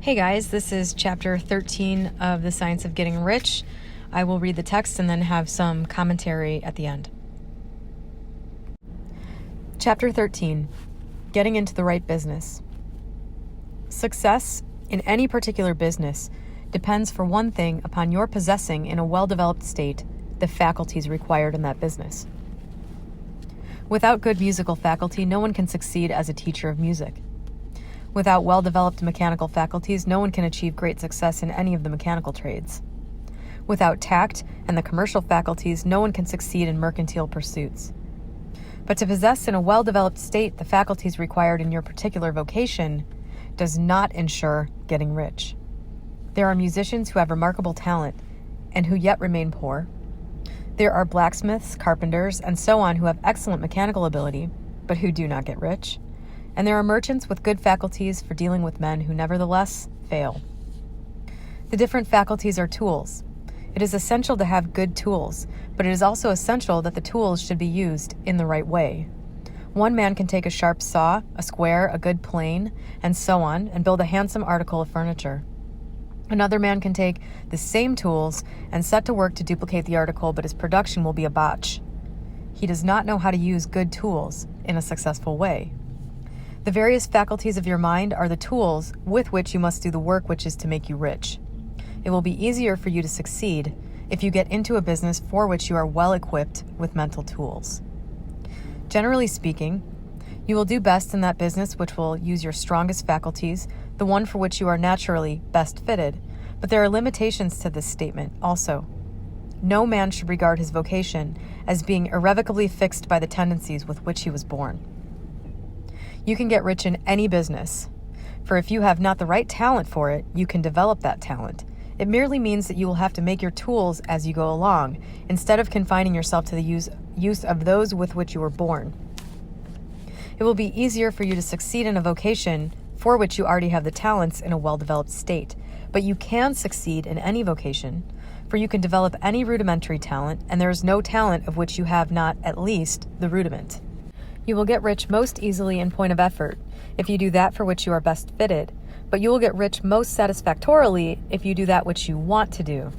Hey guys, this is chapter 13 of The Science of Getting Rich. I will read the text and then have some commentary at the end. Chapter 13, Getting into the Right Business. Success in any particular business depends for one thing upon your possessing in a well-developed state the faculties required in that business. Without good musical faculty, no one can succeed as a teacher of music. Without well-developed mechanical faculties, no one can achieve great success in any of the mechanical trades. Without tact and the commercial faculties, no one can succeed in mercantile pursuits. But to possess in a well-developed state the faculties required in your particular vocation does not ensure getting rich. There are musicians who have remarkable talent and who yet remain poor. There are blacksmiths, carpenters, and so on who have excellent mechanical ability, but who do not get rich. And there are merchants with good faculties for dealing with men who nevertheless fail. The different faculties are tools. It is essential to have good tools, but it is also essential that the tools should be used in the right way. One man can take a sharp saw, a square, a good plane, and so on, and build a handsome article of furniture. Another man can take the same tools and set to work to duplicate the article, but his production will be a botch. He does not know how to use good tools in a successful way. The various faculties of your mind are the tools with which you must do the work which is to make you rich. It will be easier for you to succeed if you get into a business for which you are well equipped with mental tools. Generally speaking, you will do best in that business which will use your strongest faculties, the one for which you are naturally best fitted, but there are limitations to this statement also. No man should regard his vocation as being irrevocably fixed by the tendencies with which he was born. You can get rich in any business, for if you have not the right talent for it, you can develop that talent. It merely means that you will have to make your tools as you go along, instead of confining yourself to the use of those with which you were born. It will be easier for you to succeed in a vocation for which you already have the talents in a well-developed state, but you can succeed in any vocation, for you can develop any rudimentary talent, and there is no talent of which you have not at least the rudiment. You will get rich most easily in point of effort if you do that for which you are best fitted, but you will get rich most satisfactorily if you do that which you want to do.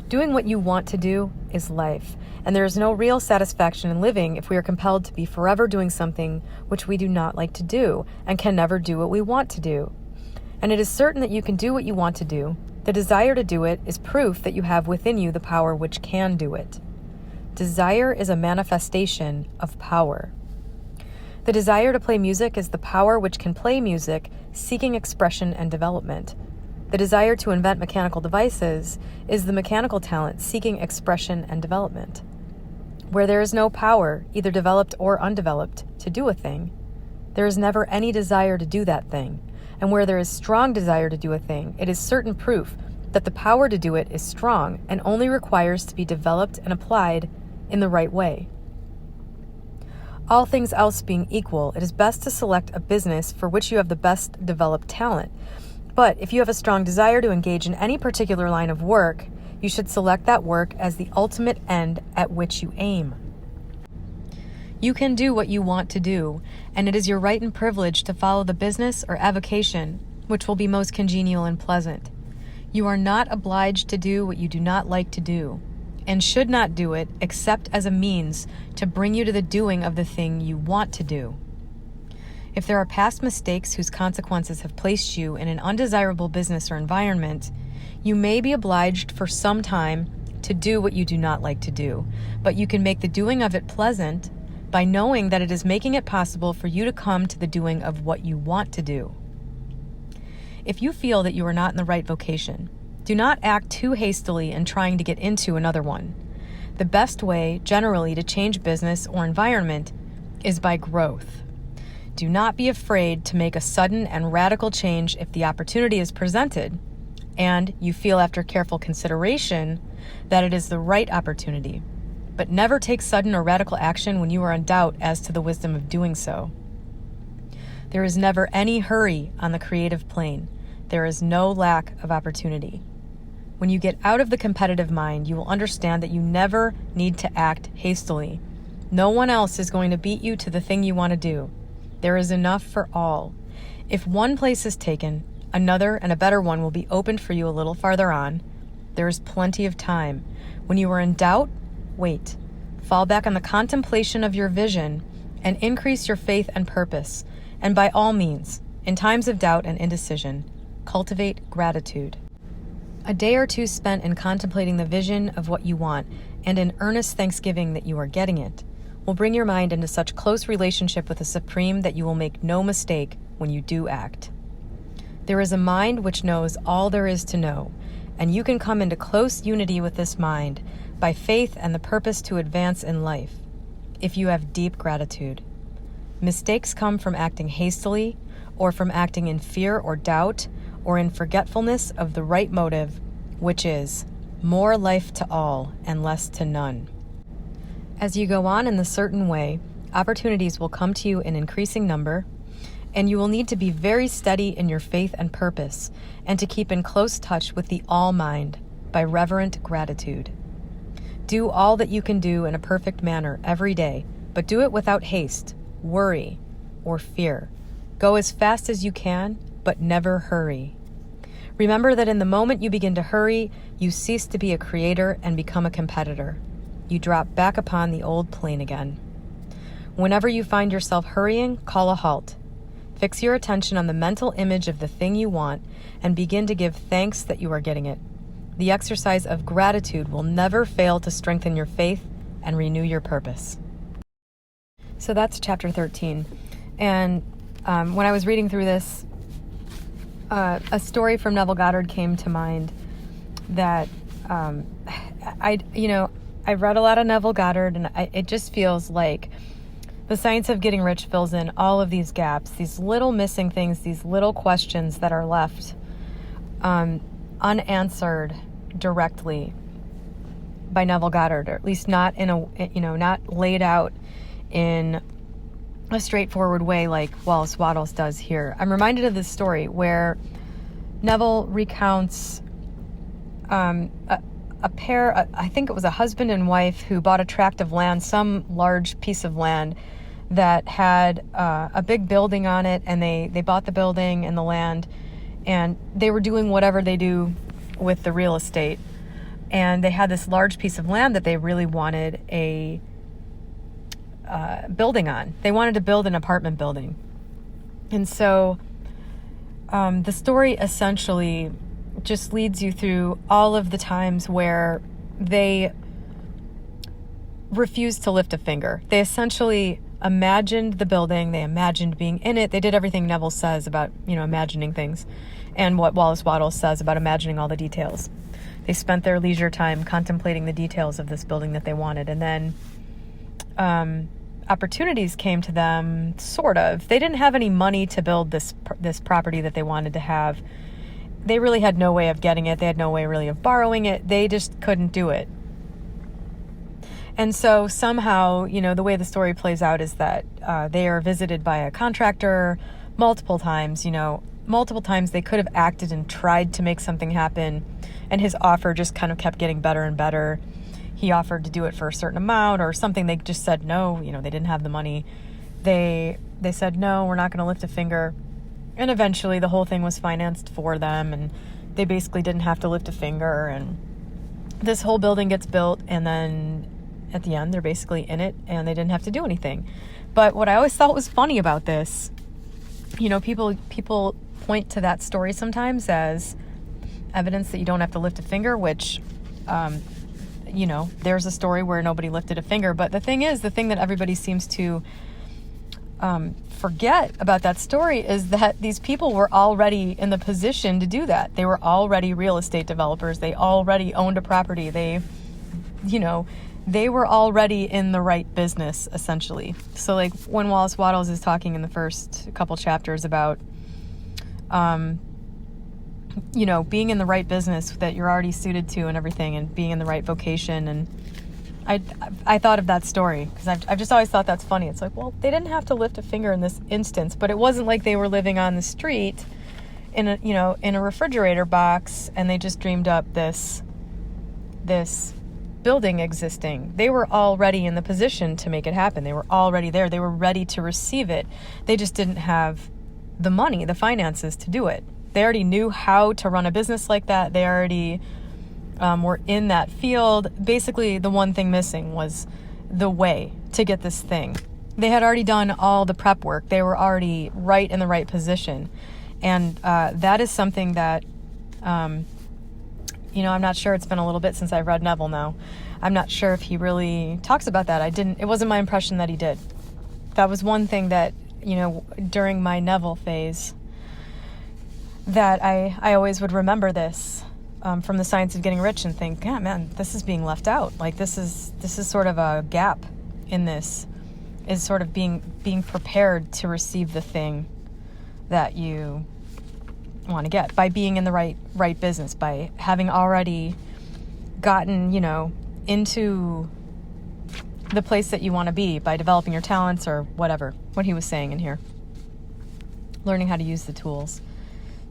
Doing what you want to do is life, and there is no real satisfaction in living if we are compelled to be forever doing something which we do not like to do and can never do what we want to do. And it is certain that you can do what you want to do. The desire to do it is proof that you have within you the power which can do it. Desire is a manifestation of power. The desire to play music is the power which can play music, seeking expression and development. The desire to invent mechanical devices is the mechanical talent seeking expression and development. Where there is no power, either developed or undeveloped, to do a thing, there is never any desire to do that thing. And where there is strong desire to do a thing, it is certain proof that the power to do it is strong and only requires to be developed and applied in the right way. All things else being equal, it is best to select a business for which you have the best developed talent. But if you have a strong desire to engage in any particular line of work, you should select that work as the ultimate end at which you aim. You can do what you want to do, and it is your right and privilege to follow the business or avocation which will be most congenial and pleasant. You are not obliged to do what you do not like to do, and should not do it except as a means to bring you to the doing of the thing you want to do. If there are past mistakes whose consequences have placed you in an undesirable business or environment, you may be obliged for some time to do what you do not like to do, but you can make the doing of it pleasant by knowing that it is making it possible for you to come to the doing of what you want to do. If you feel that you are not in the right vocation, do not act too hastily in trying to get into another one. The best way, generally, to change business or environment is by growth. Do not be afraid to make a sudden and radical change if the opportunity is presented, and you feel after careful consideration that it is the right opportunity. But never take sudden or radical action when you are in doubt as to the wisdom of doing so. There is never any hurry on the creative plane. There is no lack of opportunity. When you get out of the competitive mind, you will understand that you never need to act hastily. No one else is going to beat you to the thing you want to do. There is enough for all. If one place is taken, Another and a better one will be opened for you a little farther on. There is plenty of time. When you are in doubt, wait. Fall back on the contemplation of your vision and increase your faith and purpose. And by all means, in times of doubt and indecision, cultivate gratitude. A day or two spent in contemplating the vision of what you want and in earnest thanksgiving that you are getting it will bring your mind into such close relationship with the Supreme that you will make no mistake when you do act. There is a mind which knows all there is to know, and you can come into close unity with this mind by faith and the purpose to advance in life, if you have deep gratitude. Mistakes come from acting hastily, or from acting in fear or doubt, or in forgetfulness of the right motive, which is more life to all and less to none. As you go on in the certain way, opportunities will come to you in increasing number, and you will need to be very steady in your faith and purpose, and to keep in close touch with the All-Mind by reverent gratitude. Do all that you can do in a perfect manner every day, but do it without haste, worry, or fear. Go as fast as you can, but never hurry. Remember that in the moment you begin to hurry, you cease to be a creator and become a competitor. You drop back upon the old plane again. Whenever you find yourself hurrying, call a halt. Fix your attention on the mental image of the thing you want and begin to give thanks that you are getting it. The exercise of gratitude will never fail to strengthen your faith and renew your purpose. So that's chapter 13. And when I was reading through this, a story from Neville Goddard came to mind that I've read a lot of Neville Goddard, and it just feels like The Science of Getting Rich fills in all of these gaps, these little missing things, these little questions that are left unanswered directly by Neville Goddard, or at least not in not laid out in a straightforward way like Wallace Wattles does here. I'm reminded of this story where Neville recounts a pair, I think it was a husband and wife, who bought a tract of land, some large piece of land that had a big building on it, and they bought the building and the land, and they were doing whatever they do with the real estate. And they had this large piece of land that they really wanted a building on. They wanted to build an apartment building. And so the story essentially just leads you through all of the times where they refused to lift a finger. They essentially imagined the building. They imagined being in it. They did everything Neville says about, imagining things, and what Wallace Wattles says about imagining all the details. They spent their leisure time contemplating the details of this building that they wanted. And then opportunities came to them, sort of. They didn't have any money to build this property that they wanted to have. They really had no way of getting it. They had no way really of borrowing it. They just couldn't do it. And so somehow, the way the story plays out is that they are visited by a contractor multiple times. Multiple times they could have acted and tried to make something happen, and his offer just kind of kept getting better and better. He offered to do it for a certain amount or something. They just said no. They didn't have the money. They said, no, we're not going to lift a finger. And eventually the whole thing was financed for them, and they basically didn't have to lift a finger. And this whole building gets built, and then at the end they're basically in it, and they didn't have to do anything. But what I always thought was funny about this, people point to that story sometimes as evidence that you don't have to lift a finger, which, there's a story where nobody lifted a finger. But the thing that everybody seems to forget about that story is that these people were already in the position to do that. They were already real estate developers. They already owned a property. They were already in the right business, essentially. So like when Wallace Wattles is talking in the first couple chapters about, being in the right business that you're already suited to and everything, and being in the right vocation. And I thought of that story because I've just always thought that's funny. It's like, well, they didn't have to lift a finger in this instance, but it wasn't like they were living on the street in a refrigerator box and they just dreamed up this building existing. They were already in the position to make it happen. They were already there. They were ready to receive it. They just didn't have the money, the finances to do it. They already knew how to run a business like that. They already were in that field. Basically, the one thing missing was the way to get this thing. They had already done all the prep work. They were already right in the right position. And that is something that, I'm not sure. It's been a little bit since I've read Neville now. I'm not sure if he really talks about that. It wasn't my impression that he did. That was one thing that, during my Neville phase, that I always would remember this from The Science of Getting Rich and think, yeah, man, this is being left out. Like this is sort of a gap in this, is sort of being prepared to receive the thing that you want to get by being in the right business, by having already gotten, into the place that you want to be, by developing your talents or whatever, what he was saying in here. Learning how to use the tools,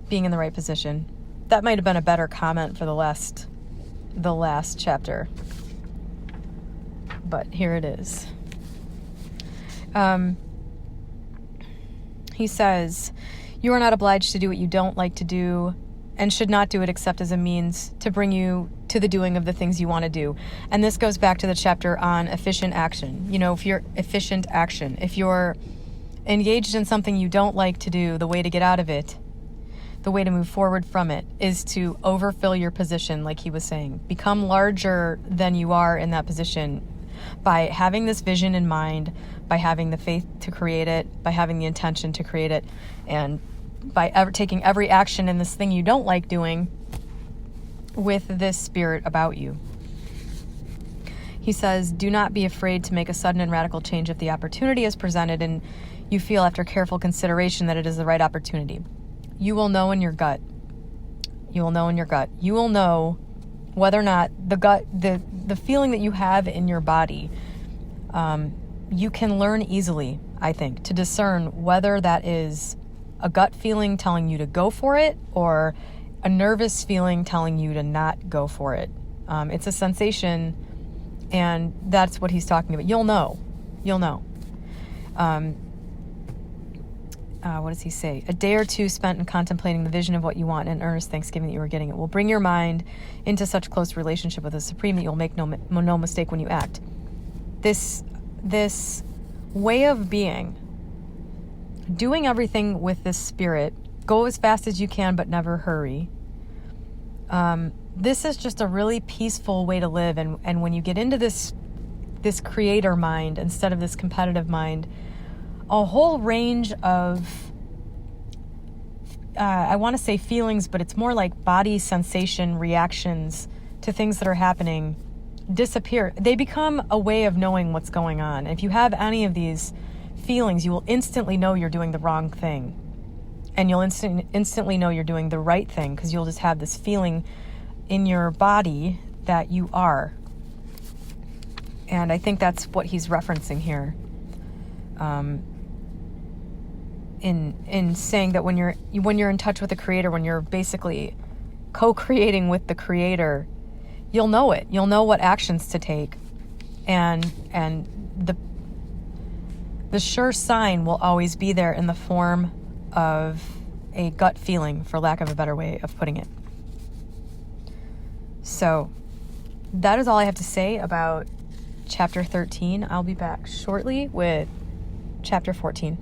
being in the right position. That might have been a better comment for the last chapter. But here it is. He says, "You are not obliged to do what you don't like to do, and should not do it except as a means to bring you to the doing of the things you want to do." And this goes back to the chapter on efficient action. If you're engaged in something you don't like to do, the way to get out of it, the way to move forward from it, is to overfill your position, like he was saying. Become larger than you are in that position by having this vision in mind, by having the faith to create it, by having the intention to create it, and by taking every action in this thing you don't like doing with this spirit about you. He says, "Do not be afraid to make a sudden and radical change if the opportunity is presented and you feel after careful consideration that it is the right opportunity. You will know in your gut. You will know in your gut. You will know whether or not the feeling that you have in your body, you can learn easily, I think, to discern whether that is a gut feeling telling you to go for it or a nervous feeling telling you to not go for it. It's a sensation, and that's what he's talking about. You'll know. What does he say? A day or two spent in contemplating the vision of what you want and earnest thanksgiving that you are getting it will bring your mind into such close relationship with the Supreme that you'll make no mistake when you act. This way of being, doing everything with this spirit, go as fast as you can but never hurry. This is just a really peaceful way to live, and when you get into this creator mind instead of this competitive mind, a whole range of, I want to say feelings, but it's more like body sensation reactions to things that are happening disappear. They become a way of knowing what's going on. If you have any of these feelings, you will instantly know you're doing the wrong thing. And you'll instantly know you're doing the right thing, because you'll just have this feeling in your body that you are. And I think that's what he's referencing here. In saying that when you're in touch with the creator, when you're basically co-creating with the creator, you'll know it. You'll know what actions to take. And the sure sign will always be there in the form of a gut feeling, for lack of a better way of putting it. So that is all I have to say about chapter 13. I'll be back shortly with chapter 14.